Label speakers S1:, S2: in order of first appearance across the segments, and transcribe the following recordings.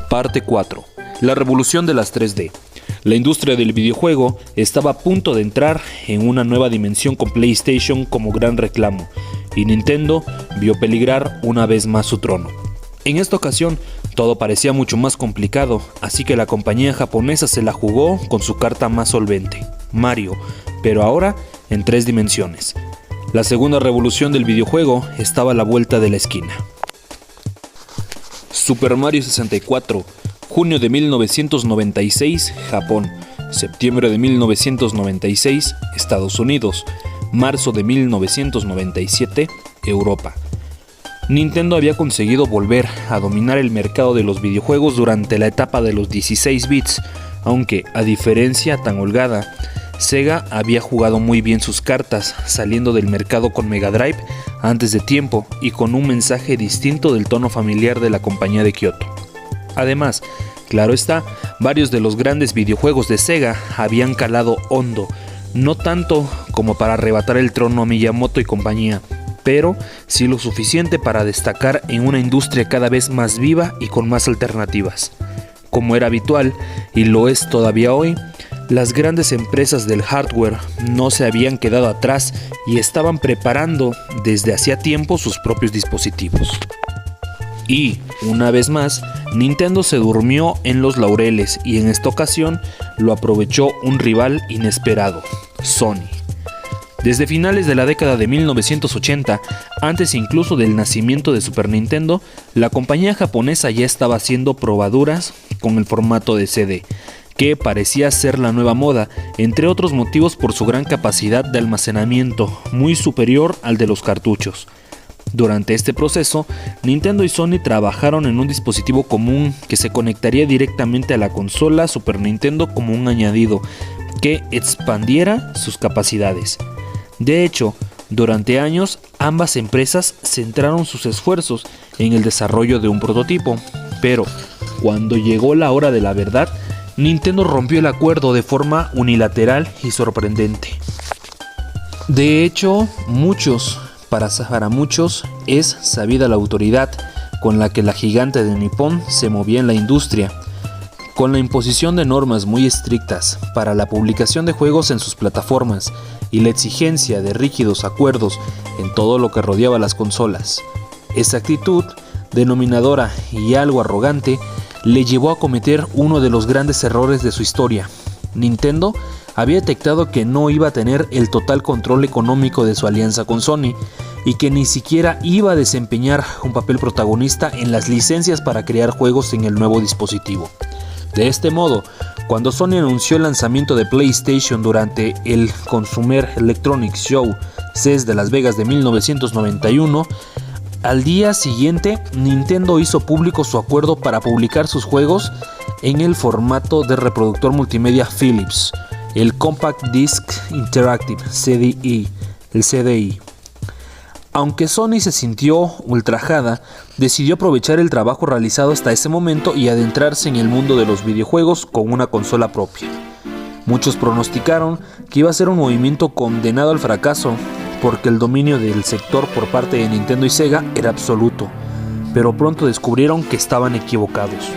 S1: Parte 4. La revolución de las 3D. La industria del videojuego estaba a punto de entrar en una nueva dimensión con PlayStation como gran reclamo, y Nintendo vio peligrar una vez más su trono. En esta ocasión, todo parecía mucho más complicado, así que la compañía japonesa se la jugó con su carta más solvente, Mario, pero ahora en 3 dimensiones. La segunda revolución del videojuego estaba a la vuelta de la esquina. Super Mario 64, junio de 1996, Japón, septiembre de 1996, Estados Unidos, marzo de 1997, Europa. Nintendo había conseguido volver a dominar el mercado de los videojuegos durante la etapa de los 16 bits, aunque, a diferencia tan holgada, Sega había jugado muy bien sus cartas, saliendo del mercado con Mega Drive antes de tiempo y con un mensaje distinto del tono familiar de la compañía de Kyoto. Además, claro está, varios de los grandes videojuegos de Sega habían calado hondo, no tanto como para arrebatar el trono a Miyamoto y compañía, pero sí lo suficiente para destacar en una industria cada vez más viva y con más alternativas. Como era habitual, y lo es todavía hoy, las grandes empresas del hardware no se habían quedado atrás y estaban preparando desde hacía tiempo sus propios dispositivos. Y, una vez más, Nintendo se durmió en los laureles y en esta ocasión lo aprovechó un rival inesperado, Sony. Desde finales de la década de 1980, antes incluso del nacimiento de Super Nintendo, la compañía japonesa ya estaba haciendo probaduras con el formato de CD, que parecía ser la nueva moda, entre otros motivos por su gran capacidad de almacenamiento, muy superior al de los cartuchos. Durante este proceso, Nintendo y Sony trabajaron en un dispositivo común que se conectaría directamente a la consola Super Nintendo como un añadido que expandiera sus capacidades. De hecho, durante años, ambas empresas centraron sus esfuerzos en el desarrollo de un prototipo, pero cuando llegó la hora de la verdad, Nintendo rompió el acuerdo de forma unilateral y sorprendente. De hecho, para muchos, es sabida la autoridad con la que la gigante de Nippon se movía en la industria, con la imposición de normas muy estrictas para la publicación de juegos en sus plataformas y la exigencia de rígidos acuerdos en todo lo que rodeaba las consolas. Esa actitud, denominadora y algo arrogante, le llevó a cometer uno de los grandes errores de su historia. Nintendo había detectado que no iba a tener el total control económico de su alianza con Sony y que ni siquiera iba a desempeñar un papel protagonista en las licencias para crear juegos en el nuevo dispositivo. De este modo, cuando Sony anunció el lanzamiento de PlayStation durante el Consumer Electronics Show CES de Las Vegas de 1991, al día siguiente, Nintendo hizo público su acuerdo para publicar sus juegos en el formato de reproductor multimedia Philips, el Compact Disc Interactive CDI, el CDI. Aunque Sony se sintió ultrajada, decidió aprovechar el trabajo realizado hasta ese momento y adentrarse en el mundo de los videojuegos con una consola propia. Muchos pronosticaron que iba a ser un movimiento condenado al fracaso, porque el dominio del sector por parte de Nintendo y Sega era absoluto, pero pronto descubrieron que estaban equivocados.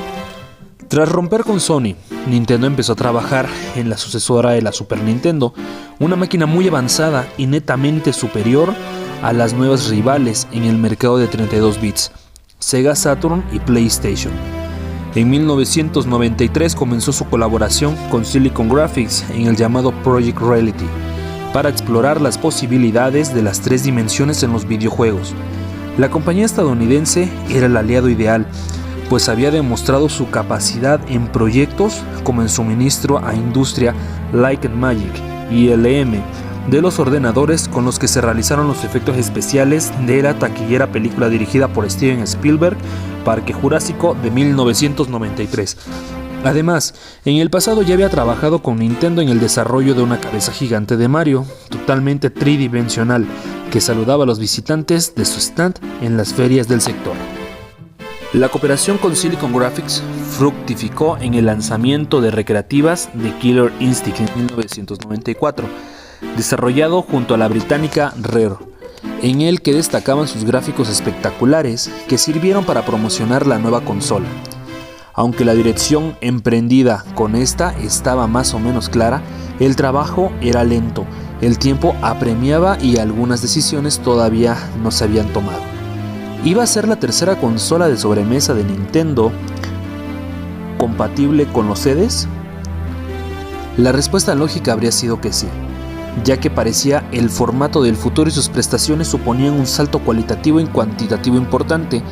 S1: Tras romper con Sony, Nintendo empezó a trabajar en la sucesora de la Super Nintendo, una máquina muy avanzada y netamente superior a las nuevas rivales en el mercado de 32 bits, Sega Saturn y PlayStation. En 1993 comenzó su colaboración con Silicon Graphics en el llamado Project Reality, para explorar las posibilidades de las 3 dimensiones en los videojuegos. La compañía estadounidense era el aliado ideal, pues había demostrado su capacidad en proyectos como el suministro a industria Light and Magic y LM de los ordenadores con los que se realizaron los efectos especiales de la taquillera película dirigida por Steven Spielberg, Parque Jurásico de 1993. Además, en el pasado ya había trabajado con Nintendo en el desarrollo de una cabeza gigante de Mario, totalmente tridimensional, que saludaba a los visitantes de su stand en las ferias del sector. La cooperación con Silicon Graphics fructificó en el lanzamiento de recreativas de Killer Instinct en 1994, desarrollado junto a la británica Rare, en el que destacaban sus gráficos espectaculares que sirvieron para promocionar la nueva consola. Aunque la dirección emprendida con esta estaba más o menos clara, el trabajo era lento, el tiempo apremiaba y algunas decisiones todavía no se habían tomado. ¿Iba a ser la tercera consola de sobremesa de Nintendo compatible con los CDs? La respuesta lógica habría sido que sí, ya que parecía el formato del futuro y sus prestaciones suponían un salto cualitativo y cuantitativo importante.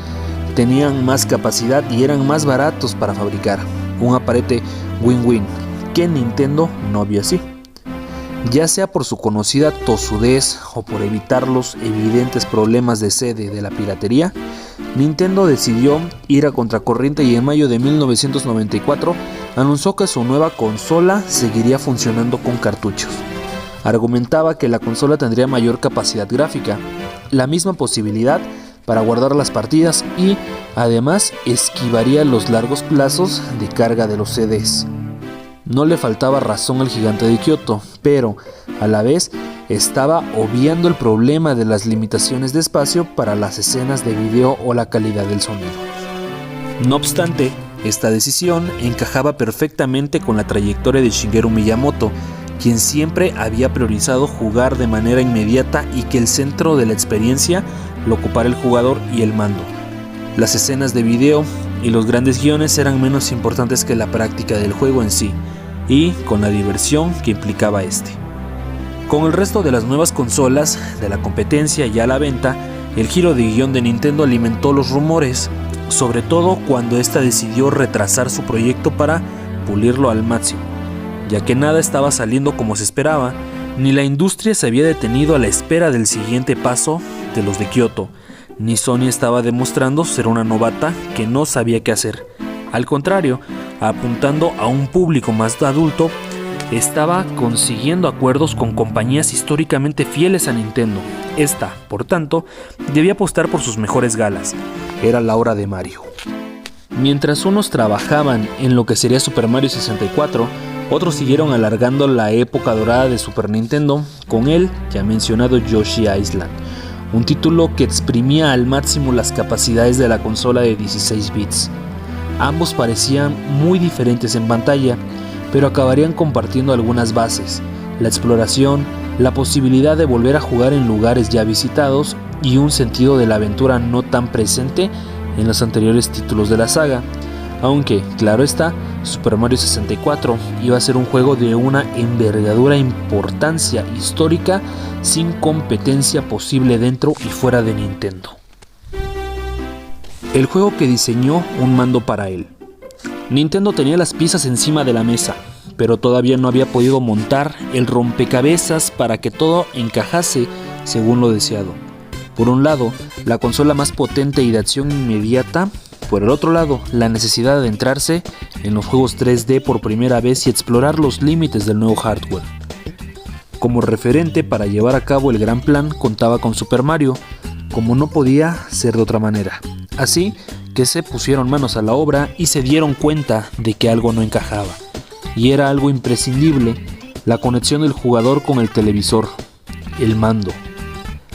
S1: Tenían más capacidad y eran más baratos para fabricar. Un aparente win-win que en Nintendo no vio así. Ya sea por su conocida tosudez o por evitar los evidentes problemas de sede de la piratería, Nintendo decidió ir a contracorriente y en mayo de 1994 anunció que su nueva consola seguiría funcionando con cartuchos. Argumentaba que la consola tendría mayor capacidad gráfica, la misma posibilidad para guardar las partidas y, además, esquivaría los largos plazos de carga de los CDs. No le faltaba razón al gigante de Kyoto, pero, a la vez, estaba obviando el problema de las limitaciones de espacio para las escenas de video o la calidad del sonido. No obstante, esta decisión encajaba perfectamente con la trayectoria de Shigeru Miyamoto, quien siempre había priorizado jugar de manera inmediata y que el centro de la experiencia lo ocupara el jugador y el mando. Las escenas de video y los grandes guiones eran menos importantes que la práctica del juego en sí, y con la diversión que implicaba este. Con el resto de las nuevas consolas de la competencia ya a la venta, el giro de guión de Nintendo alimentó los rumores, sobre todo cuando ésta decidió retrasar su proyecto para pulirlo al máximo, ya que nada estaba saliendo como se esperaba, ni la industria se había detenido a la espera del siguiente paso de los de Kyoto, ni Sony estaba demostrando ser una novata que no sabía qué hacer. Al contrario, apuntando a un público más adulto, estaba consiguiendo acuerdos con compañías históricamente fieles a Nintendo. Esta, por tanto, debía apostar por sus mejores galas. Era la hora de Mario. Mientras unos trabajaban en lo que sería Super Mario 64, otros siguieron alargando la época dorada de Super Nintendo con el ya mencionado Yoshi Island, un título que exprimía al máximo las capacidades de la consola de 16 bits. Ambos parecían muy diferentes en pantalla, pero acabarían compartiendo algunas bases: la exploración, la posibilidad de volver a jugar en lugares ya visitados y un sentido de la aventura no tan presente en los anteriores títulos de la saga. Aunque, claro está, Super Mario 64 iba a ser un juego de una envergadura e importancia histórica sin competencia posible dentro y fuera de Nintendo. El juego que diseñó un mando para él. Nintendo tenía las piezas encima de la mesa, pero todavía no había podido montar el rompecabezas para que todo encajase según lo deseado. Por un lado, la consola más potente y de acción inmediata. Por el otro lado, la necesidad de adentrarse en los juegos 3D por primera vez y explorar los límites del nuevo hardware. Como referente para llevar a cabo el gran plan contaba con Super Mario, como no podía ser de otra manera. Así que se pusieron manos a la obra y se dieron cuenta de que algo no encajaba. Y era algo imprescindible: la conexión del jugador con el televisor, el mando.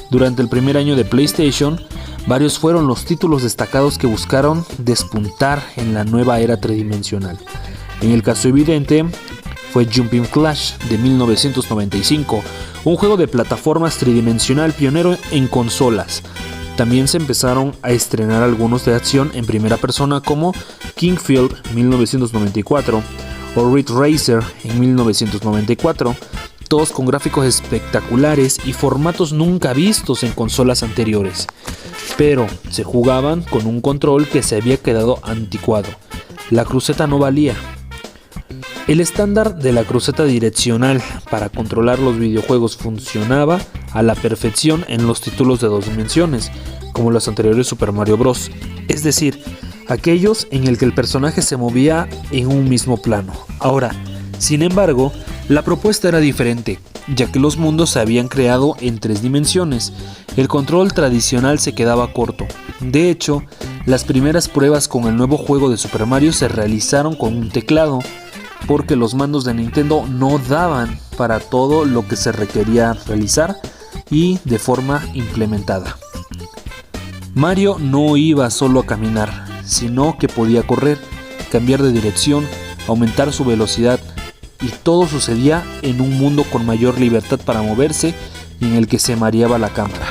S1: Durante el primer año de PlayStation, varios fueron los títulos destacados que buscaron despuntar en la nueva era tridimensional. En el caso evidente fue Jumping Flash de 1995, un juego de plataformas tridimensional pionero en consolas. También se empezaron a estrenar algunos de acción en primera persona como Kingfield 1994 o Ridge Racer en 1994, todos con gráficos espectaculares y formatos nunca vistos en consolas anteriores, pero se jugaban con un control que se había quedado anticuado. La cruceta no valía. El estándar de la cruceta direccional para controlar los videojuegos funcionaba a la perfección en los títulos de dos dimensiones, como los anteriores Super Mario Bros. Es decir, aquellos en el que el personaje se movía en un mismo plano. Ahora, sin embargo, la propuesta era diferente, ya que los mundos se habían creado en 3 dimensiones. El control tradicional se quedaba corto. De hecho, las primeras pruebas con el nuevo juego de Super Mario se realizaron con un teclado, porque los mandos de Nintendo no daban para todo lo que se requería realizar y de forma implementada. Mario no iba solo a caminar, sino que podía correr, cambiar de dirección, aumentar su velocidad, y todo sucedía en un mundo con mayor libertad para moverse y en el que se mareaba la cámara.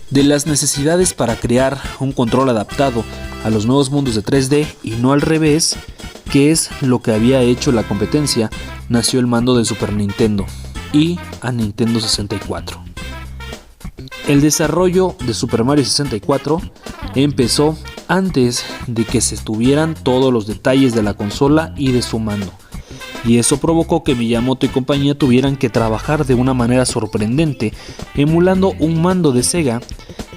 S1: De las necesidades para crear un control adaptado a los nuevos mundos de 3D y no al revés, que es lo que había hecho la competencia, nació el mando de Super Nintendo y a Nintendo 64. El desarrollo de Super Mario 64 empezó antes de que se tuvieran todos los detalles de la consola y de su mando, y eso provocó que Miyamoto y compañía tuvieran que trabajar de una manera sorprendente, emulando un mando de Sega,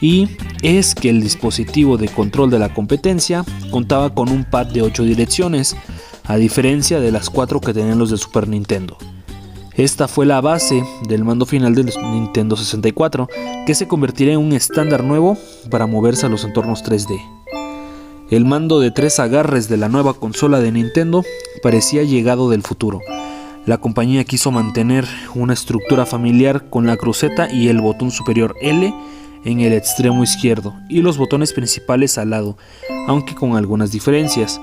S1: y es que el dispositivo de control de la competencia contaba con un pad de 8 direcciones, a diferencia de las 4 que tenían los de Super Nintendo. Esta fue la base del mando final del Nintendo 64, que se convertiría en un estándar nuevo para moverse a los entornos 3D. El mando de 3 agarres de la nueva consola de Nintendo parecía llegado del futuro. La compañía quiso mantener una estructura familiar con la cruceta y el botón superior L en el extremo izquierdo y los botones principales al lado, aunque con algunas diferencias.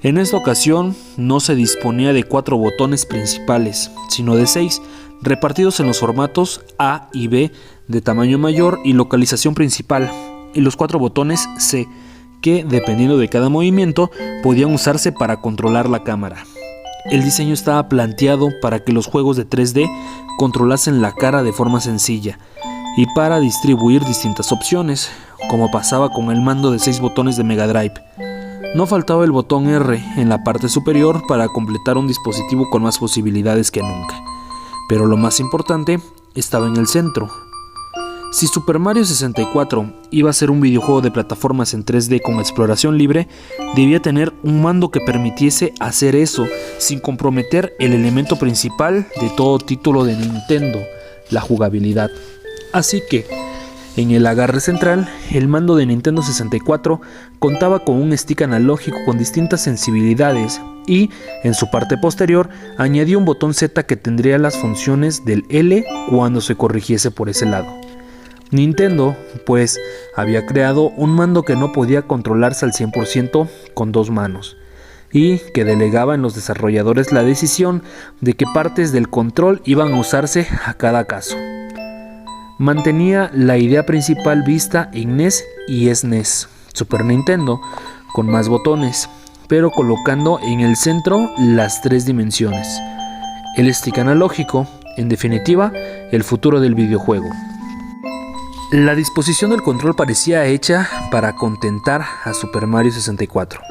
S1: En esta ocasión no se disponía de 4 botones principales, sino de 6, repartidos en los formatos A y B de tamaño mayor y localización principal, y los 4 botones C, que dependiendo de cada movimiento podían usarse para controlar la cámara. El diseño estaba planteado para que los juegos de 3D controlasen la cara de forma sencilla y para distribuir distintas opciones, como pasaba con el mando de 6 botones de Mega Drive. No faltaba el botón R en la parte superior para completar un dispositivo con más posibilidades que nunca, pero lo más importante estaba en el centro. Si Super Mario 64 iba a ser un videojuego de plataformas en 3D con exploración libre, debía tener un mando que permitiese hacer eso sin comprometer el elemento principal de todo título de Nintendo, la jugabilidad. Así que, en el agarre central, el mando de Nintendo 64 contaba con un stick analógico con distintas sensibilidades y, en su parte posterior, añadió un botón Z que tendría las funciones del L cuando se corrigiese por ese lado. Nintendo, pues, había creado un mando que no podía controlarse al 100% con 2 manos, y que delegaba en los desarrolladores la decisión de qué partes del control iban a usarse a cada caso. Mantenía la idea principal vista en NES y SNES, Super Nintendo, con más botones, pero colocando en el centro las 3 dimensiones. El stick analógico, en definitiva, el futuro del videojuego. La disposición del control parecía hecha para contentar a Super Mario 64.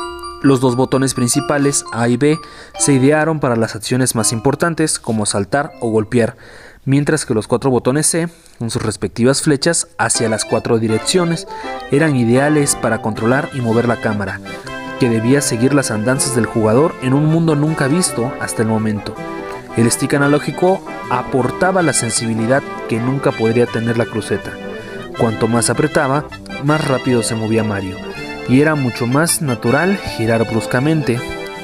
S1: Los 2 botones principales, A y B, se idearon para las acciones más importantes como saltar o golpear, mientras que los 4 botones C, con sus respectivas flechas hacia las 4 direcciones, eran ideales para controlar y mover la cámara, que debía seguir las andanzas del jugador en un mundo nunca visto hasta el momento. El stick analógico aportaba la sensibilidad que nunca podría tener la cruceta. Cuanto más apretaba, más rápido se movía Mario, y era mucho más natural girar bruscamente.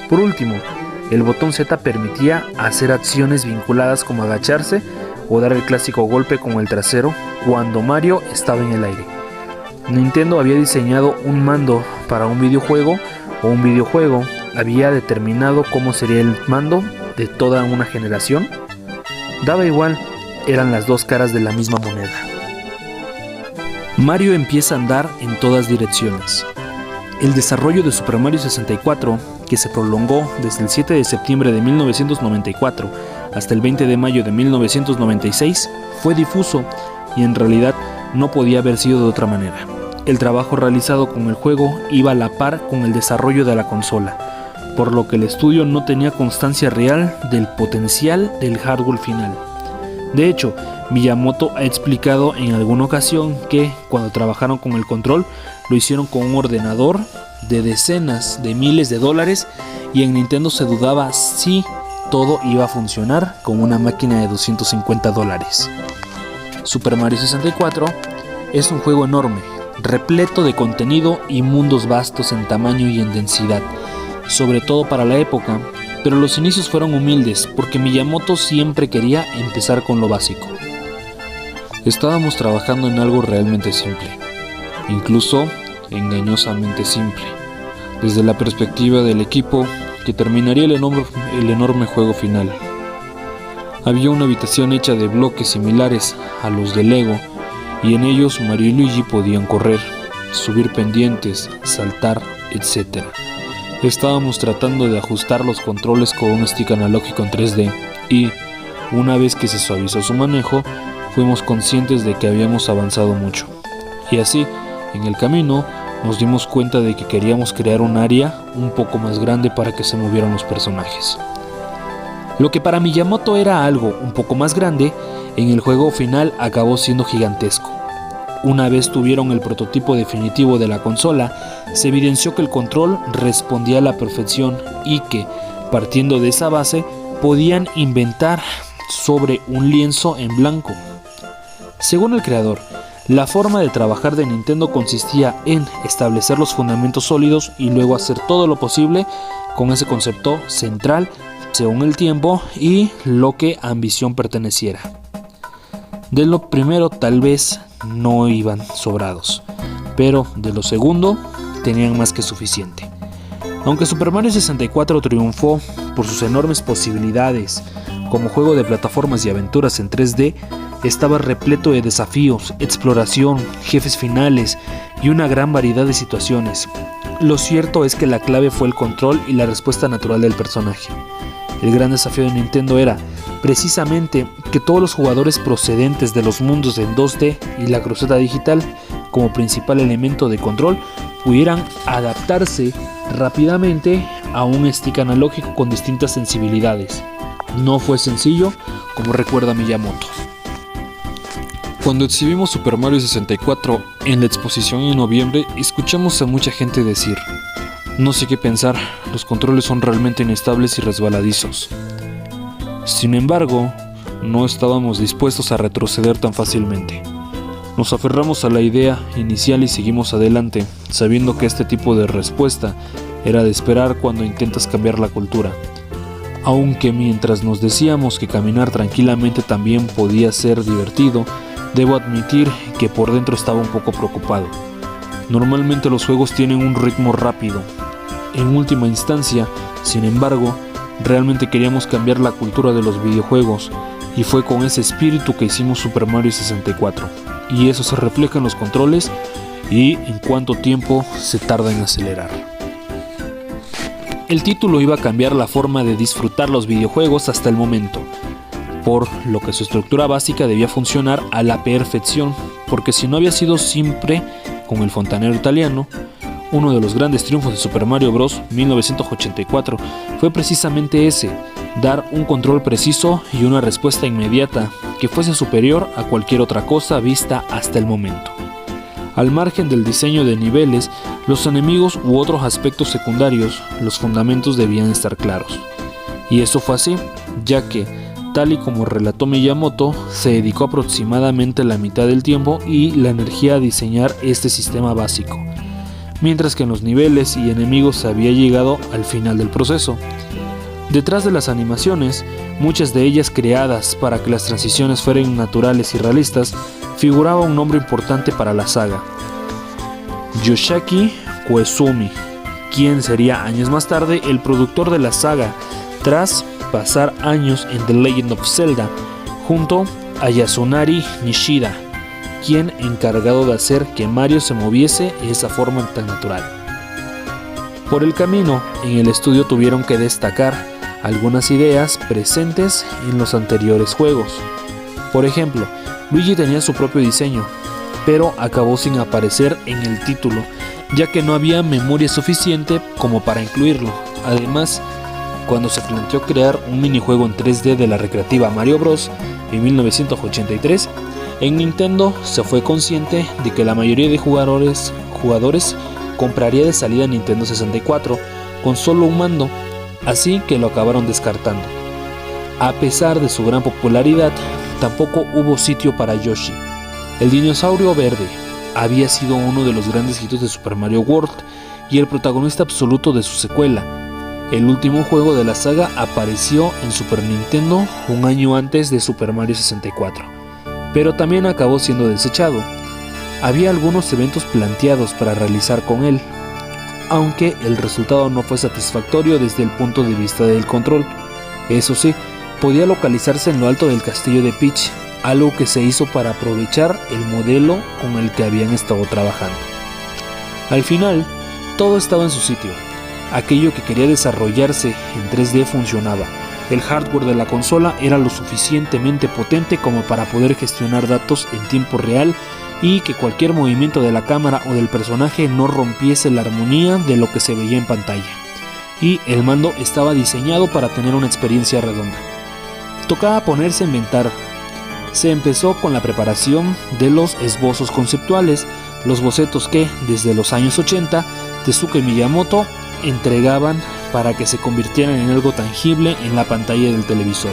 S1: Por último, el botón Z permitía hacer acciones vinculadas como agacharse o dar el clásico golpe con el trasero cuando Mario estaba en el aire. Nintendo había diseñado un mando para un videojuego, o un videojuego había determinado cómo sería el mando de toda una generación. Daba igual, eran las 2 caras de la misma moneda. Mario empieza a andar en todas direcciones. El desarrollo de Super Mario 64, que se prolongó desde el 7 de septiembre de 1994 hasta el 20 de mayo de 1996, fue difuso y en realidad no podía haber sido de otra manera. El trabajo realizado con el juego iba a la par con el desarrollo de la consola, por lo que el estudio no tenía constancia real del potencial del hardware final. De hecho, Miyamoto ha explicado en alguna ocasión que cuando trabajaron con el control lo hicieron con un ordenador de decenas de miles de dólares y en Nintendo se dudaba si todo iba a funcionar con una máquina de $250. Super Mario 64 es un juego enorme, repleto de contenido y mundos vastos en tamaño y en densidad, sobre todo para la época, pero los inicios fueron humildes porque Miyamoto siempre quería empezar con lo básico. Estábamos trabajando en algo realmente simple, incluso engañosamente simple. desde la perspectiva del equipo que terminaría el enorme juego final. Había una habitación hecha de bloques similares a los de Lego, y en ellos Mario y Luigi podían correr, subir pendientes, saltar, etc. Estábamos tratando de ajustar los controles con un stick analógico en 3D y, una vez que se suavizó su manejo, fuimos conscientes de que habíamos avanzado mucho. Y así, en el camino, nos dimos cuenta de que queríamos crear un área un poco más grande para que se movieran los personajes. Lo que para Miyamoto era algo un poco más grande, en el juego final acabó siendo gigantesco. Una vez tuvieron el prototipo definitivo de la consola, se evidenció que el control respondía a la perfección y que, partiendo de esa base, podían inventar sobre un lienzo en blanco. Según el creador, la forma de trabajar de Nintendo consistía en establecer los fundamentos sólidos y luego hacer todo lo posible con ese concepto central según el tiempo y lo que a ambición perteneciera. De lo primero tal vez no iban sobrados, pero de lo segundo tenían más que suficiente. Aunque Super Mario 64 triunfó por sus enormes posibilidades como juego de plataformas y aventuras en 3D, estaba repleto de desafíos, exploración, jefes finales y una gran variedad de situaciones. Lo cierto es que la clave fue el control y la respuesta natural del personaje. El gran desafío de Nintendo era, precisamente, que todos los jugadores procedentes de los mundos en 2D y la cruceta digital, como principal elemento de control, pudieran adaptarse rápidamente a un stick analógico con distintas sensibilidades. No fue sencillo, como recuerda Miyamoto. Cuando exhibimos Super Mario 64 en la exposición en noviembre, escuchamos a mucha gente decir: no sé qué pensar, los controles son realmente inestables y resbaladizos. Sin embargo, no estábamos dispuestos a retroceder tan fácilmente. Nos aferramos a la idea inicial y seguimos adelante, sabiendo que este tipo de respuesta era de esperar cuando intentas cambiar la cultura. Aunque mientras nos decíamos que caminar tranquilamente también podía ser divertido, debo admitir que por dentro estaba un poco preocupado. Normalmente los juegos tienen un ritmo rápido. En última instancia, sin embargo, realmente queríamos cambiar la cultura de los videojuegos y fue con ese espíritu que hicimos Super Mario 64. Y eso se refleja en los controles y en cuánto tiempo se tarda en acelerar. El título iba a cambiar la forma de disfrutar los videojuegos hasta el momento, por lo que su estructura básica debía funcionar a la perfección, porque si no había sido siempre con el fontanero italiano, uno de los grandes triunfos de Super Mario Bros. 1984 fue precisamente ese, dar un control preciso y una respuesta inmediata que fuese superior a cualquier otra cosa vista hasta el momento. Al margen del diseño de niveles, los enemigos u otros aspectos secundarios, los fundamentos debían estar claros. Y eso fue así, ya que, tal y como relató Miyamoto, se dedicó aproximadamente la mitad del tiempo y la energía a diseñar este sistema básico, mientras que en los niveles y enemigos se había llegado al final del proceso. Detrás de las animaciones, muchas de ellas creadas para que las transiciones fueran naturales y realistas, figuraba un nombre importante para la saga: Yoshiaki Koizumi, quien sería años más tarde el productor de la saga, tras pasar años en The Legend of Zelda, junto a Yasunari Nishida, quien encargado de hacer que Mario se moviese de esa forma tan natural. Por el camino, en el estudio tuvieron que destacar algunas ideas presentes en los anteriores juegos. Por ejemplo, Luigi tenía su propio diseño, pero acabó sin aparecer en el título, ya que no había memoria suficiente como para incluirlo. Además, cuando se planteó crear un minijuego en 3D de la recreativa Mario Bros. En 1983, en Nintendo se fue consciente de que la mayoría de jugadores compraría de salida Nintendo 64 con solo un mando, así que lo acabaron descartando. A pesar de su gran popularidad, tampoco hubo sitio para Yoshi. El dinosaurio verde había sido uno de los grandes hitos de Super Mario World y el protagonista absoluto de su secuela. El último juego de la saga apareció en Super Nintendo un año antes de Super Mario 64, pero también acabó siendo desechado. Había algunos eventos planteados para realizar con él, aunque el resultado no fue satisfactorio desde el punto de vista del control. Eso sí, podía localizarse en lo alto del castillo de Peach, algo que se hizo para aprovechar el modelo con el que habían estado trabajando. Al final, todo estaba en su sitio. Aquello que quería desarrollarse en 3D funcionaba. El hardware de la consola era lo suficientemente potente como para poder gestionar datos en tiempo real y que cualquier movimiento de la cámara o del personaje no rompiese la armonía de lo que se veía en pantalla. Y el mando estaba diseñado para tener una experiencia redonda. Tocaba ponerse a inventar. Se empezó con la preparación de los esbozos conceptuales, los bocetos que, desde los años 80, Tezuka Miyamoto entregaban para que se convirtieran en algo tangible en la pantalla del televisor.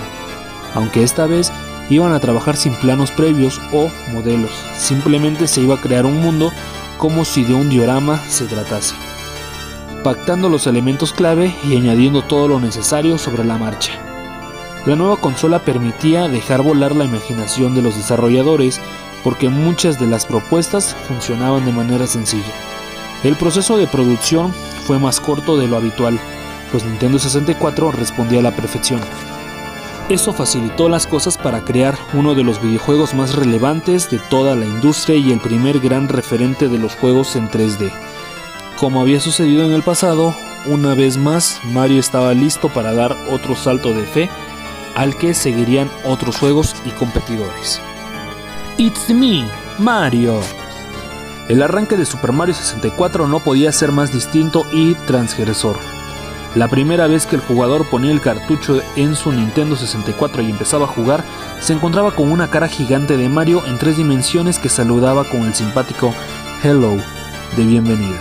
S1: Aunque esta vez iban a trabajar sin planos previos o modelos, simplemente se iba a crear un mundo como si de un diorama se tratase, pactando los elementos clave y añadiendo todo lo necesario sobre la marcha. La nueva consola permitía dejar volar la imaginación de los desarrolladores porque muchas de las propuestas funcionaban de manera sencilla. El proceso de producción fue más corto de lo habitual, pues Nintendo 64 respondía a la perfección. Eso facilitó las cosas para crear uno de los videojuegos más relevantes de toda la industria y el primer gran referente de los juegos en 3D. Como había sucedido en el pasado, una vez más Mario estaba listo para dar otro salto de fe al que seguirían otros juegos y competidores. It's me, Mario. El arranque de Super Mario 64 no podía ser más distinto y transgresor. La primera vez que el jugador ponía el cartucho en su Nintendo 64 y empezaba a jugar, se encontraba con una cara gigante de Mario en 3 dimensiones que saludaba con el simpático Hello de bienvenida.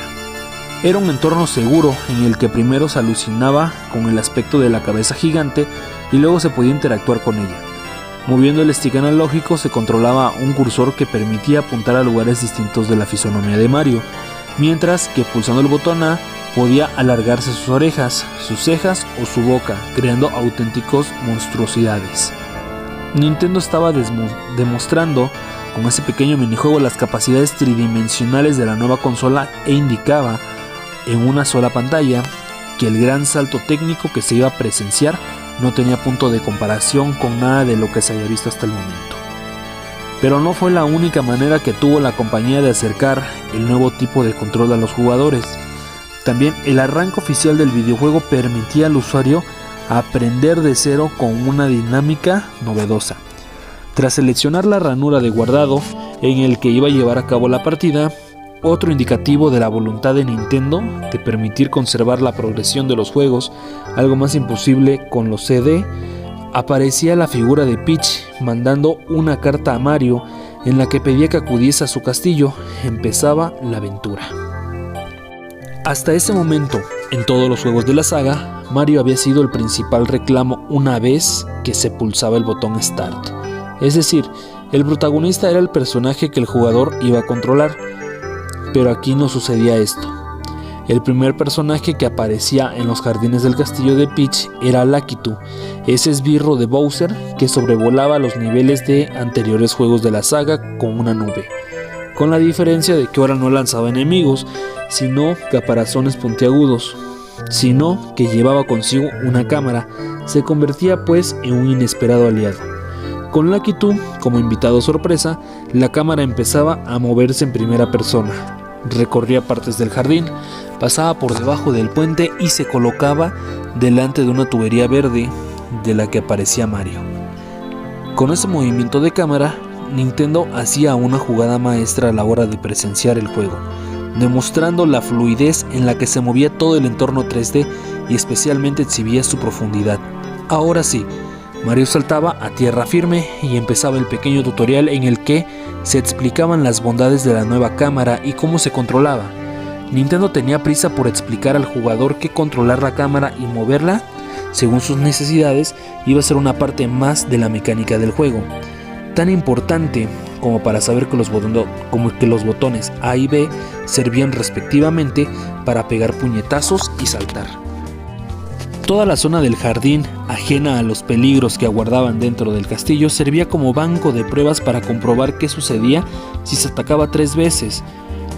S1: Era un entorno seguro en el que primero se alucinaba con el aspecto de la cabeza gigante y luego se podía interactuar con ella. Moviendo el stick analógico se controlaba un cursor que permitía apuntar a lugares distintos de la fisonomía de Mario, mientras que pulsando el botón A podía alargarse sus orejas, sus cejas o su boca, creando auténticos monstruosidades. Nintendo estaba demostrando con ese pequeño minijuego las capacidades tridimensionales de la nueva consola e indicaba en una sola pantalla que el gran salto técnico que se iba a presenciar no tenía punto de comparación con nada de lo que se había visto hasta el momento. Pero no fue la única manera que tuvo la compañía de acercar el nuevo tipo de control a los jugadores. También el arranque oficial del videojuego permitía al usuario aprender de cero con una dinámica novedosa. Tras seleccionar la ranura de guardado en el que iba a llevar a cabo la partida, otro indicativo de la voluntad de Nintendo de permitir conservar la progresión de los juegos, algo más imposible con los CD, aparecía la figura de Peach mandando una carta a Mario en la que pedía que acudiese a su castillo. Empezaba la aventura. Hasta ese momento, en todos los juegos de la saga, Mario había sido el principal reclamo una vez que se pulsaba el botón Start. Es decir, el protagonista era el personaje que el jugador iba a controlar. Pero aquí no sucedía esto. El primer personaje que aparecía en los jardines del castillo de Peach era Lakitu, ese esbirro de Bowser que sobrevolaba los niveles de anteriores juegos de la saga con una nube, con la diferencia de que ahora no lanzaba enemigos, sino caparazones puntiagudos, sino que llevaba consigo una cámara. Se convertía pues en un inesperado aliado. Con Lakitu como invitado sorpresa, la cámara empezaba a moverse en primera persona. Recorría partes del jardín, pasaba por debajo del puente y se colocaba delante de una tubería verde de la que aparecía Mario. Con ese movimiento de cámara, Nintendo hacía una jugada maestra a la hora de presenciar el juego, demostrando la fluidez en la que se movía todo el entorno 3D y especialmente exhibía su profundidad. Ahora sí, Mario saltaba a tierra firme y empezaba el pequeño tutorial en el que se explicaban las bondades de la nueva cámara y cómo se controlaba. Nintendo tenía prisa por explicar al jugador que controlar la cámara y moverla según sus necesidades iba a ser una parte más de la mecánica del juego, tan importante como para saber que los botones A y B servían respectivamente para pegar puñetazos y saltar. Toda la zona del jardín, ajena a los peligros que aguardaban dentro del castillo, servía como banco de pruebas para comprobar qué sucedía si se atacaba 3 veces.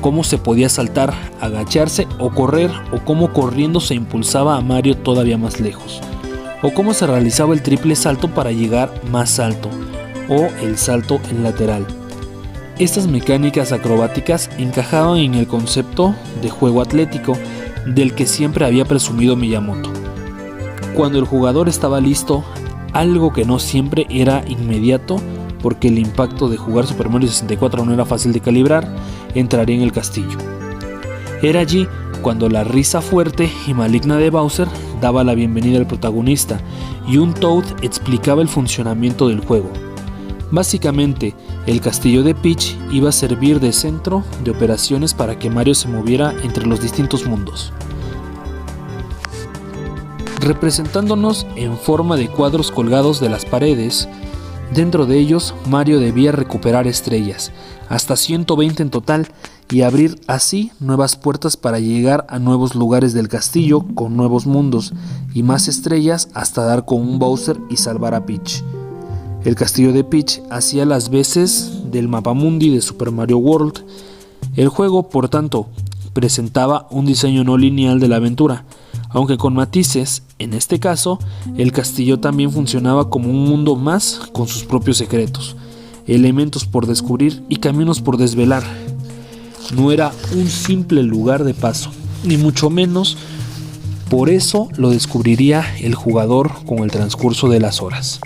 S1: cómo se podía saltar, agacharse o correr, o cómo corriendo se impulsaba a Mario todavía más lejos, o cómo se realizaba el triple salto para llegar más alto, o el salto en lateral. Estas mecánicas acrobáticas encajaban en el concepto de juego atlético del que siempre había presumido Miyamoto. Cuando el jugador estaba listo, algo que no siempre era inmediato, porque el impacto de jugar Super Mario 64 no era fácil de calibrar, entraría en el castillo. Era allí cuando la risa fuerte y maligna de Bowser daba la bienvenida al protagonista y un Toad explicaba el funcionamiento del juego. Básicamente, el castillo de Peach iba a servir de centro de operaciones para que Mario se moviera entre los distintos mundos, representándonos en forma de cuadros colgados de las paredes. Dentro de ellos, Mario debía recuperar estrellas, hasta 120 en total, y abrir así nuevas puertas para llegar a nuevos lugares del castillo con nuevos mundos y más estrellas hasta dar con un Bowser y salvar a Peach. El castillo de Peach hacía las veces del mapamundi de Super Mario World. El juego, por tanto, presentaba un diseño no lineal de la aventura, aunque con matices. En este caso, el castillo también funcionaba como un mundo más con sus propios secretos, elementos por descubrir y caminos por desvelar. No era un simple lugar de paso, ni mucho menos. Por eso lo descubriría el jugador con el transcurso de las horas.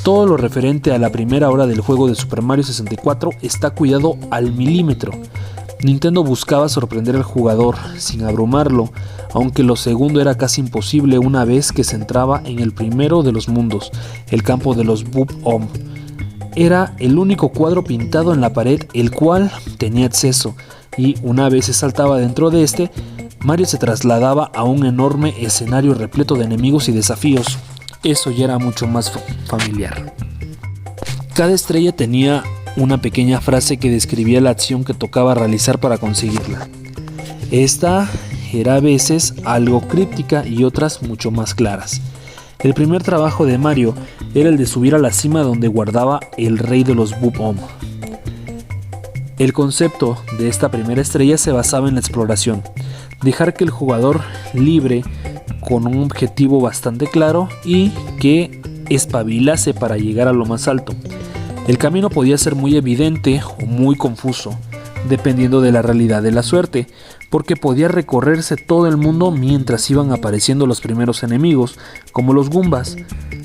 S1: Todo lo referente a la primera hora del juego de Super Mario 64 está cuidado al milímetro. Nintendo buscaba sorprender al jugador sin abrumarlo, aunque lo segundo era casi imposible una vez que se entraba en el primero de los mundos, el campo de los Bob-Omb. Era el único cuadro pintado en la pared el cual tenía acceso, y una vez se saltaba dentro de este, Mario se trasladaba a un enorme escenario repleto de enemigos y desafíos. Eso ya era mucho más familiar. Cada estrella tenía una pequeña frase que describía la acción que tocaba realizar para conseguirla. Esta era a veces algo críptica y otras mucho más claras. El primer trabajo de Mario era el de subir a la cima donde guardaba el rey de los Bob-Omb. El concepto de esta primera estrella se basaba en la exploración, dejar que el jugador libre con un objetivo bastante claro y que espabilase para llegar a lo más alto. El camino podía ser muy evidente o muy confuso, dependiendo de la realidad de la suerte, porque podía recorrerse todo el mundo mientras iban apareciendo los primeros enemigos, como los Goombas.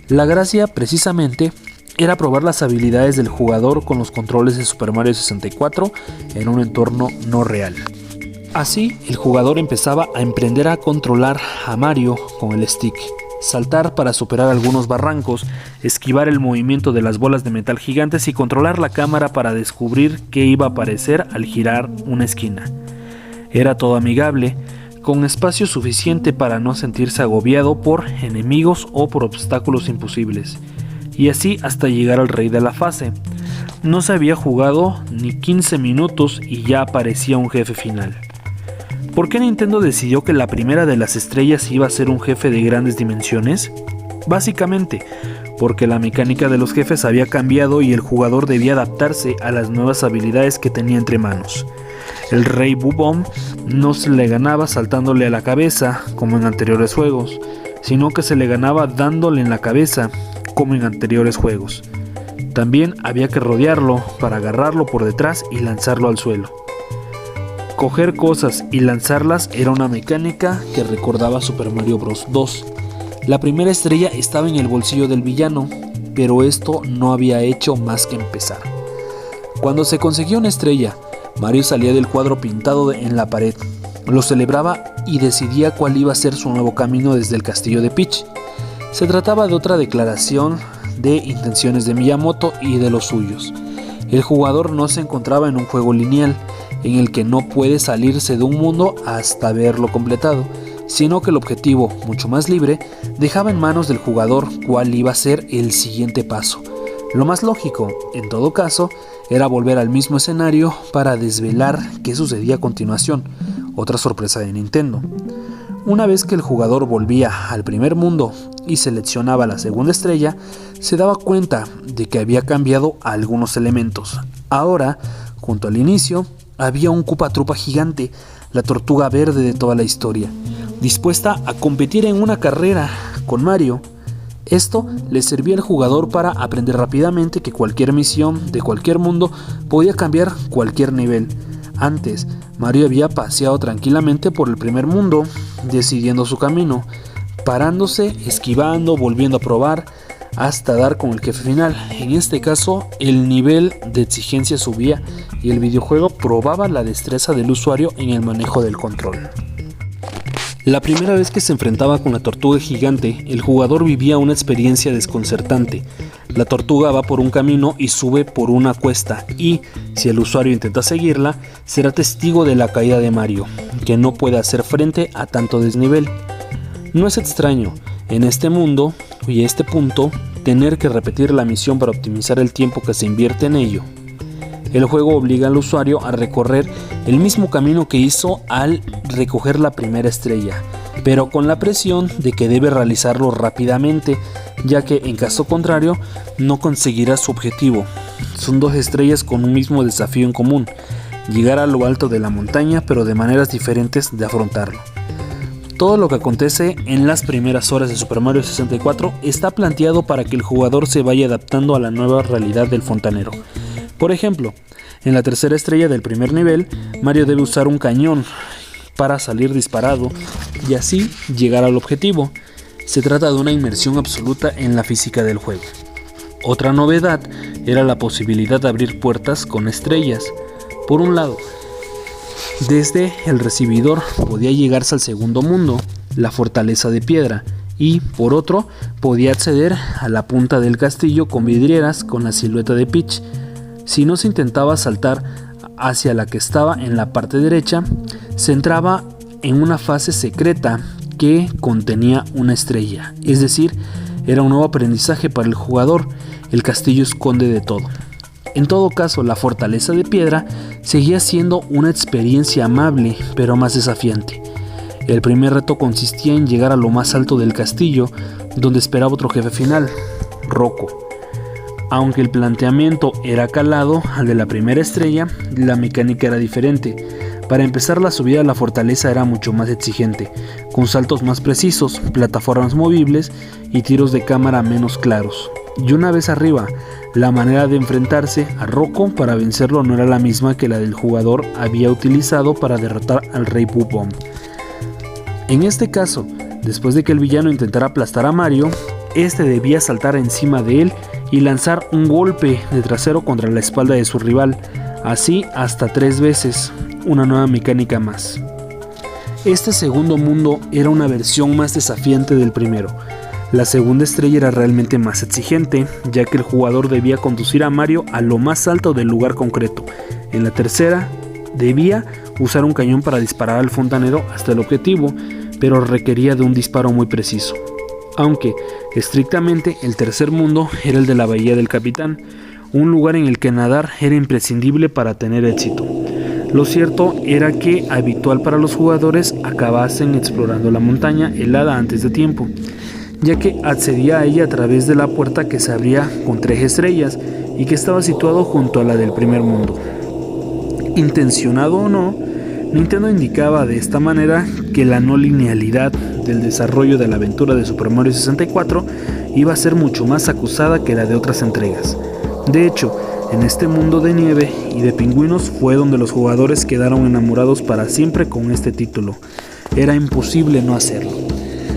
S1: La gracia, precisamente, era probar las habilidades del jugador con los controles de Super Mario 64 en un entorno no real. Así, el jugador empezaba a emprender a controlar a Mario con el stick, saltar para superar algunos barrancos, esquivar el movimiento de las bolas de metal gigantes y controlar la cámara para descubrir qué iba a aparecer al girar una esquina. Era todo amigable, con espacio suficiente para no sentirse agobiado por enemigos o por obstáculos imposibles, y así hasta llegar al rey de la fase. No se había jugado ni 15 minutos y ya aparecía un jefe final. ¿Por qué Nintendo decidió que la primera de las estrellas iba a ser un jefe de grandes dimensiones? Básicamente, porque la mecánica de los jefes había cambiado y el jugador debía adaptarse a las nuevas habilidades que tenía entre manos. El rey Bob-Omb no se le ganaba saltándole a la cabeza, como en anteriores juegos, sino que se le ganaba dándole en la cabeza, como en anteriores juegos. También había que rodearlo para agarrarlo por detrás y lanzarlo al suelo. Coger cosas y lanzarlas era una mecánica que recordaba Super Mario Bros. 2. La primera estrella estaba en el bolsillo del villano, pero esto no había hecho más que empezar. Cuando se conseguía una estrella, Mario salía del cuadro pintado en la pared, lo celebraba y decidía cuál iba a ser su nuevo camino desde el castillo de Peach. Se trataba de otra declaración de intenciones de Miyamoto y de los suyos. El jugador no se encontraba en un juego lineal, en el que no puede salirse de un mundo hasta verlo completado, sino que el objetivo, mucho más libre, dejaba en manos del jugador cuál iba a ser el siguiente paso. Lo más lógico, en todo caso, era volver al mismo escenario para desvelar qué sucedía a continuación, otra sorpresa de Nintendo. Una vez que el jugador volvía al primer mundo y seleccionaba la segunda estrella, se daba cuenta de que había cambiado algunos elementos. Ahora, junto al inicio,
S2: había un Koopa Troopa gigante, la tortuga verde de toda la historia, dispuesta a competir en una carrera con Mario. Esto le servía al jugador para aprender rápidamente que cualquier misión de cualquier mundo podía cambiar cualquier nivel. Antes, Mario había paseado tranquilamente por el primer mundo, decidiendo su camino, parándose, esquivando, volviendo a probar, hasta dar con el jefe final. En este caso, el nivel de exigencia subía y el videojuego probaba la destreza del usuario en el manejo del control. La primera vez que se enfrentaba con la tortuga gigante, el jugador vivía una experiencia desconcertante. La tortuga va por un camino y sube por una cuesta y, si el usuario intenta seguirla, será testigo de la caída de Mario, que no puede hacer frente a tanto desnivel. No es extraño, en este mundo y a este punto, tener que repetir la misión para optimizar el tiempo que se invierte en ello. El juego obliga al usuario a recorrer el mismo camino que hizo al recoger la primera estrella, pero con la presión de que debe realizarlo rápidamente, ya que en caso contrario no conseguirá su objetivo. Son 2 estrellas con un mismo desafío en común: llegar a lo alto de la montaña, pero de maneras diferentes de afrontarlo. Todo lo que acontece en las primeras horas de Super Mario 64 está planteado para que el jugador se vaya adaptando a la nueva realidad del fontanero. Por ejemplo, en la tercera estrella del primer nivel, Mario debe usar un cañón para salir disparado y así llegar al objetivo. Se trata de una inmersión absoluta en la física del juego. Otra novedad era la posibilidad de abrir puertas con estrellas. Por un lado, desde el recibidor podía llegarse al segundo mundo, la fortaleza de piedra, y por otro podía acceder a la punta del castillo con vidrieras con la silueta de Peach. Si no se intentaba saltar hacia la que estaba en la parte derecha, se entraba en una fase secreta que contenía una estrella, es decir, era un nuevo aprendizaje para el jugador. El castillo esconde de todo. En todo caso, la fortaleza de piedra seguía siendo una experiencia amable, pero más desafiante. El primer reto consistía en llegar a lo más alto del castillo, donde esperaba otro jefe final, Rocco. Aunque el planteamiento era calado al de la primera estrella, la mecánica era diferente. Para empezar, la subida a la fortaleza era mucho más exigente, con saltos más precisos, plataformas movibles y tiros de cámara menos claros. Y una vez arriba, la manera de enfrentarse a Rocco para vencerlo no era la misma que la del jugador había utilizado para derrotar al Rey Bob-omb. En este caso, después de que el villano intentara aplastar a Mario, este debía saltar encima de él y lanzar un golpe de trasero contra la espalda de su rival, así hasta 3 veces, una nueva mecánica más. Este segundo mundo era una versión más desafiante del primero. La segunda estrella era realmente más exigente, ya que el jugador debía conducir a Mario a lo más alto del lugar concreto. En la tercera, debía usar un cañón para disparar al fontanero hasta el objetivo, pero requería de un disparo muy preciso. Aunque, estrictamente, el tercer mundo era el de la Bahía del Capitán, un lugar en el que nadar era imprescindible para tener éxito. Lo cierto era que habitual para los jugadores acabasen explorando la montaña helada antes de tiempo, ya que accedía a ella a través de la puerta que se abría con 3 estrellas y que estaba situado junto a la del primer mundo. Intencionado o no, Nintendo indicaba de esta manera que la no linealidad del desarrollo de la aventura de Super Mario 64 iba a ser mucho más acusada que la de otras entregas. De hecho, en este mundo de nieve y de pingüinos fue donde los jugadores quedaron enamorados para siempre con este título. Era imposible no hacerlo.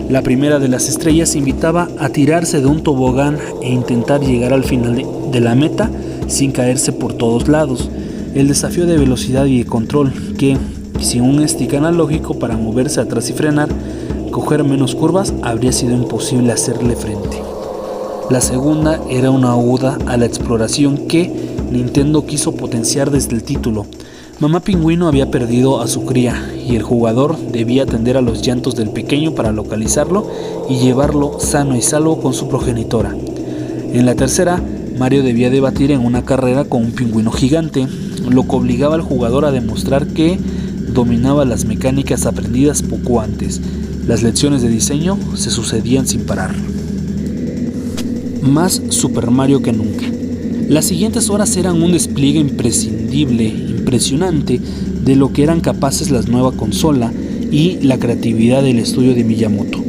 S2: La primera de las estrellas invitaba a tirarse de un tobogán e intentar llegar al final de la meta sin caerse por todos lados. El desafío de velocidad y de control que, sin un stick analógico para moverse atrás y frenar, coger menos curvas habría sido imposible hacerle frente. La segunda era una oda a la exploración que Nintendo quiso potenciar desde el título. Mamá Pingüino había perdido a su cría y el jugador debía atender a los llantos del pequeño para localizarlo y llevarlo sano y salvo con su progenitora. En la tercera, Mario debía debatir en una carrera con un pingüino gigante, lo que obligaba al jugador a demostrar que dominaba las mecánicas aprendidas poco antes. Las lecciones de diseño se sucedían sin parar. Más Super Mario que nunca. Las siguientes horas eran un despliegue imprescindible impresionante de lo que eran capaces la nueva consola y la creatividad del estudio de Miyamoto.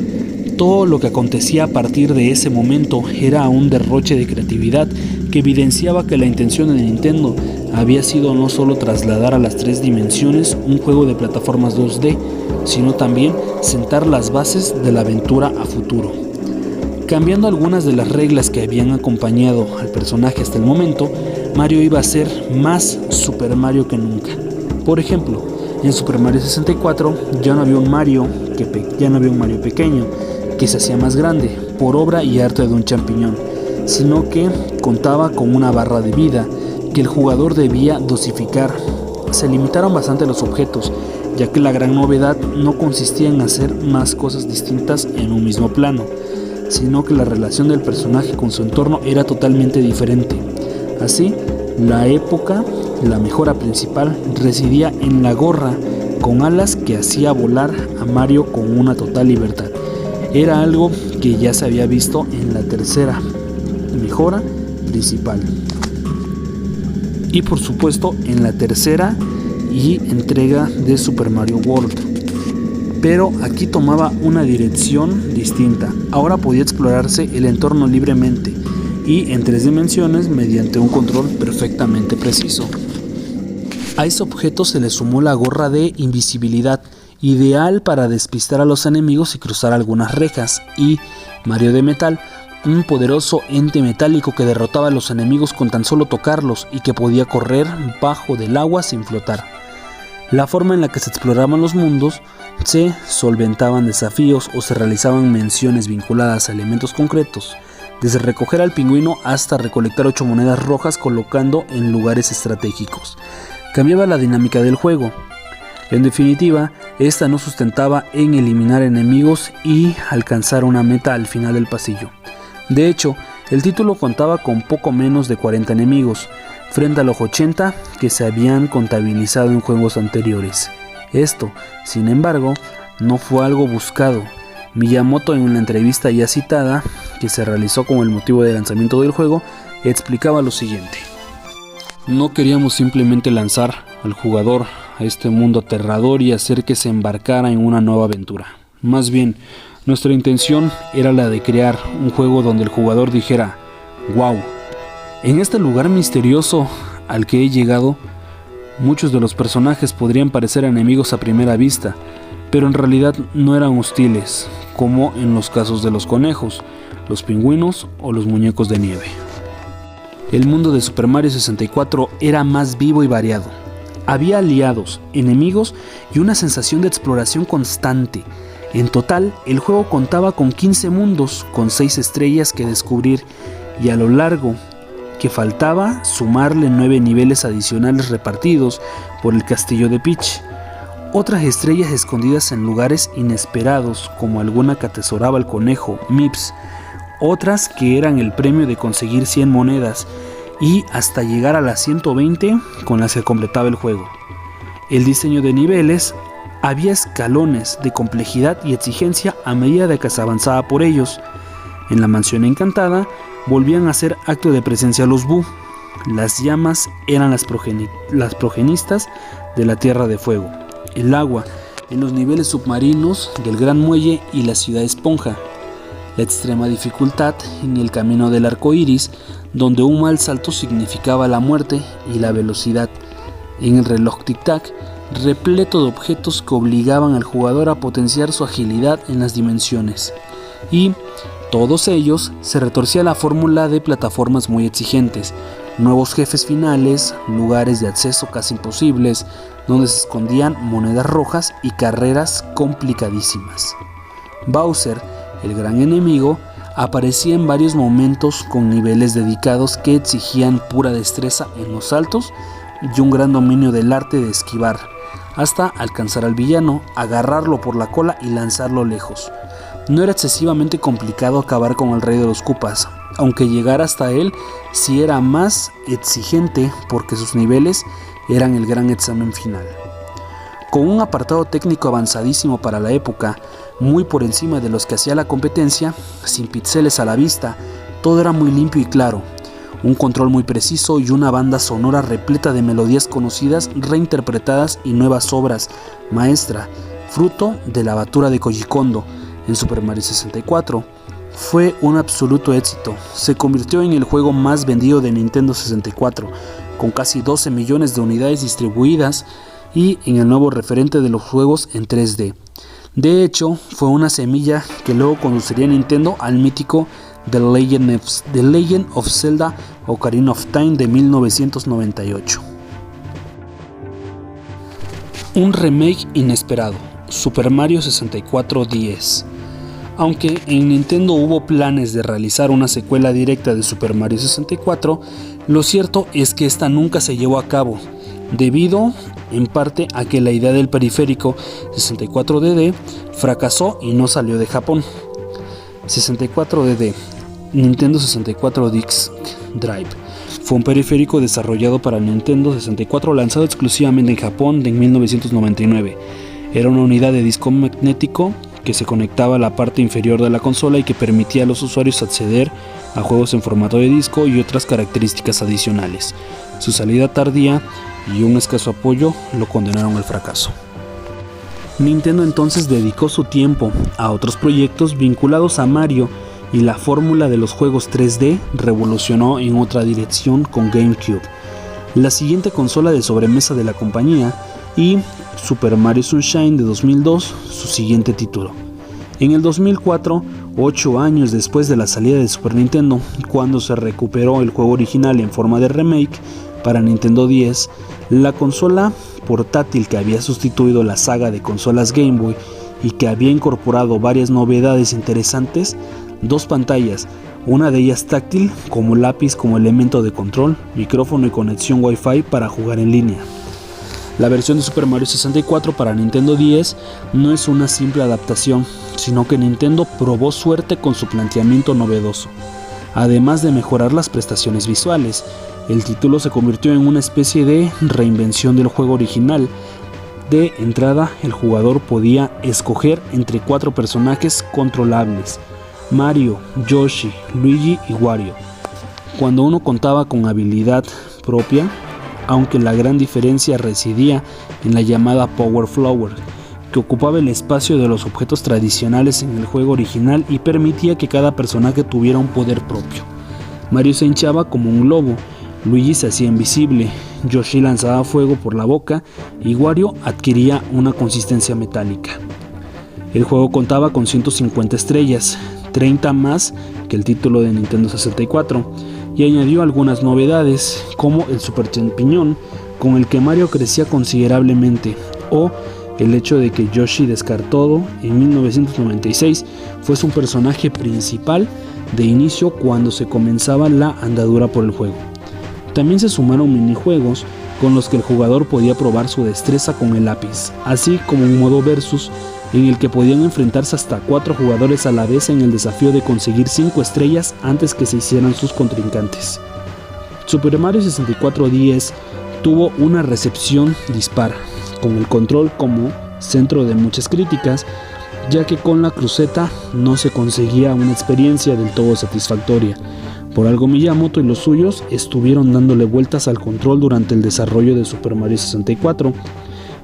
S2: Todo lo que acontecía a partir de ese momento era un derroche de creatividad que evidenciaba que la intención de Nintendo había sido no solo trasladar a las 3 dimensiones un juego de plataformas 2D, sino también sentar las bases de la aventura a futuro. Cambiando algunas de las reglas que habían acompañado al personaje hasta el momento, Mario iba a ser más Super Mario que nunca. Por ejemplo, en Super Mario 64 ya no había un Mario pequeño que se hacía más grande por obra y arte de un champiñón, sino que contaba con una barra de vida que el jugador debía dosificar. Se limitaron bastante los objetos, ya que la gran novedad no consistía en hacer más cosas distintas en un mismo plano, sino que la relación del personaje con su entorno era totalmente diferente. Así, la mejora principal residía en la gorra con alas que hacía volar a Mario con una total libertad. Era algo que ya se había visto en la tercera mejora principal. Y por supuesto en la tercera y entrega de Super Mario World. Pero aquí tomaba una dirección distinta. Ahora podía explorarse el entorno libremente y en 3 dimensiones mediante un control perfectamente preciso. A ese objeto se le sumó la gorra de invisibilidad, ideal para despistar a los enemigos y cruzar algunas rejas, y Mario de Metal, un poderoso ente metálico que derrotaba a los enemigos con tan solo tocarlos y que podía correr bajo del agua sin flotar. La forma en la que se exploraban los mundos, se solventaban desafíos o se realizaban menciones vinculadas a elementos concretos, desde recoger al pingüino hasta recolectar 8 monedas rojas colocando en lugares estratégicos. Cambiaba la dinámica del juego. En definitiva, esta no sustentaba en eliminar enemigos y alcanzar una meta al final del pasillo. De hecho, el título contaba con poco menos de 40 enemigos, frente a los 80 que se habían contabilizado en juegos anteriores. Esto, sin embargo, no fue algo buscado. Miyamoto, en una entrevista ya citada, que se realizó con el motivo del lanzamiento del juego, explicaba lo siguiente: no queríamos simplemente lanzar al jugador a este mundo aterrador y hacer que se embarcara en una nueva aventura. Más bien, nuestra intención era la de crear un juego donde el jugador dijera: wow, en este lugar misterioso al que he llegado, muchos de los personajes podrían parecer enemigos a primera vista, pero en realidad no eran hostiles, como en los casos de los conejos, los pingüinos o los muñecos de nieve. El mundo de Super Mario 64 era más vivo y variado. Había aliados, enemigos y una sensación de exploración constante. En total, el juego contaba con 15 mundos, con 6 estrellas que descubrir, y a lo largo que faltaba sumarle 9 niveles adicionales repartidos por el castillo de Peach. Otras estrellas escondidas en lugares inesperados, como alguna que atesoraba el conejo Mips, otras que eran el premio de conseguir 100 monedas y hasta llegar a las 120 con las que completaba el juego. El diseño de niveles, había escalones de complejidad y exigencia a medida de que se avanzaba por ellos. En la mansión encantada volvían a hacer acto de presencia los Boo. Las llamas eran las progenistas de la Tierra de Fuego. El agua en los niveles submarinos del Gran Muelle y la Ciudad Esponja. La extrema dificultad en el camino del arco iris, donde un mal salto significaba la muerte, y la velocidad en el reloj tic-tac, repleto de objetos que obligaban al jugador a potenciar su agilidad en las dimensiones. Y todos ellos se retorcía la fórmula de plataformas muy exigentes, nuevos jefes finales, lugares de acceso casi imposibles, donde se escondían monedas rojas y carreras complicadísimas. Bowser, el gran enemigo, aparecía en varios momentos con niveles dedicados que exigían pura destreza en los saltos y un gran dominio del arte de esquivar, hasta alcanzar al villano, agarrarlo por la cola y lanzarlo lejos. No era excesivamente complicado acabar con el rey de los Koopas, aunque llegar hasta él sí era más exigente porque sus niveles eran el gran examen final. Con un apartado técnico avanzadísimo para la época, muy por encima de los que hacía la competencia, sin píxeles a la vista, todo era muy limpio y claro. un control muy preciso y una banda sonora repleta de melodías conocidas, reinterpretadas y nuevas obras maestra, fruto de la aventura de Koji Kondo en Super Mario 64. Fue un absoluto éxito, se convirtió en el juego más vendido de Nintendo 64, con casi 12 millones de unidades distribuidas y en el nuevo referente de los juegos en 3D. De hecho, fue una semilla que luego conduciría a Nintendo al mítico The Legend of Zelda Ocarina of Time de 1998. Un remake inesperado, Super Mario 64 DS. Aunque en Nintendo hubo planes de realizar una secuela directa de Super Mario 64, lo cierto es que esta nunca se llevó a cabo, debido en parte a que la idea del periférico 64DD fracasó y no salió de Japón. 64DD, Nintendo 64 Disk Drive, fue un periférico desarrollado para Nintendo 64 lanzado exclusivamente en Japón en 1999. Era una unidad de disco magnético que se conectaba a la parte inferior de la consola y que permitía a los usuarios acceder a juegos en formato de disco y otras características adicionales. Su salida tardía y un escaso apoyo lo condenaron al fracaso. Nintendo entonces dedicó su tiempo a otros proyectos vinculados a Mario y la fórmula de los juegos 3D revolucionó en otra dirección con GameCube, la siguiente consola de sobremesa de la compañía, y Super Mario Sunshine de 2002, su siguiente título. En el 2004, 8 años después de la salida de Super Nintendo, cuando se recuperó el juego original en forma de remake para Nintendo 10, la consola portátil que había sustituido la saga de consolas Game Boy y que había incorporado varias novedades interesantes, 2 pantallas, una de ellas táctil como lápiz como elemento de control, micrófono y conexión Wi-Fi para jugar en línea. La versión de Super Mario 64 para Nintendo 10 no es una simple adaptación, sino que Nintendo probó suerte con su planteamiento novedoso. Además de mejorar las prestaciones visuales, el título se convirtió en una especie de reinvención del juego original. De entrada, el jugador podía escoger entre 4 personajes controlables: Mario, Yoshi, Luigi y Wario. Cuando uno contaba con habilidad propia, aunque la gran diferencia residía en la llamada Power Flower, que ocupaba el espacio de los objetos tradicionales en el juego original y permitía que cada personaje tuviera un poder propio. Mario se hinchaba como un globo, Luigi se hacía invisible, Yoshi lanzaba fuego por la boca y Wario adquiría una consistencia metálica. El juego contaba con 150 estrellas, 30 más que el título de Nintendo 64, y añadió algunas novedades como el Super Champiñón, con el que Mario crecía considerablemente, o el hecho de que Yoshi Descartado en 1996 fuese un personaje principal de inicio cuando se comenzaba la andadura por el juego. También se sumaron minijuegos con los que el jugador podía probar su destreza con el lápiz, así como un modo versus en el que podían enfrentarse hasta 4 jugadores a la vez en el desafío de conseguir 5 estrellas antes que se hicieran sus contrincantes. Super Mario 64 DS tuvo una recepción dispar, con el control como centro de muchas críticas, ya que con la cruceta no se conseguía una experiencia del todo satisfactoria. Por algo Miyamoto y los suyos estuvieron dándole vueltas al control durante el desarrollo de Super Mario 64,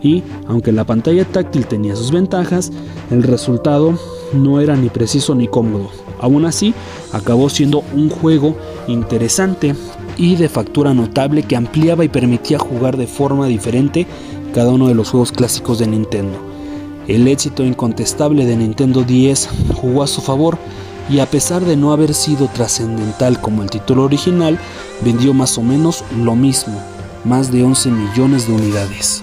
S2: y aunque la pantalla táctil tenía sus ventajas, el resultado no era ni preciso ni cómodo. Aún así, acabó siendo un juego interesante y de factura notable que ampliaba y permitía jugar de forma diferente cada uno de los juegos clásicos de Nintendo. El éxito incontestable de Nintendo 10 jugó a su favor, y a pesar de no haber sido trascendental como el título original, vendió más o menos lo mismo, más de 11 millones de unidades.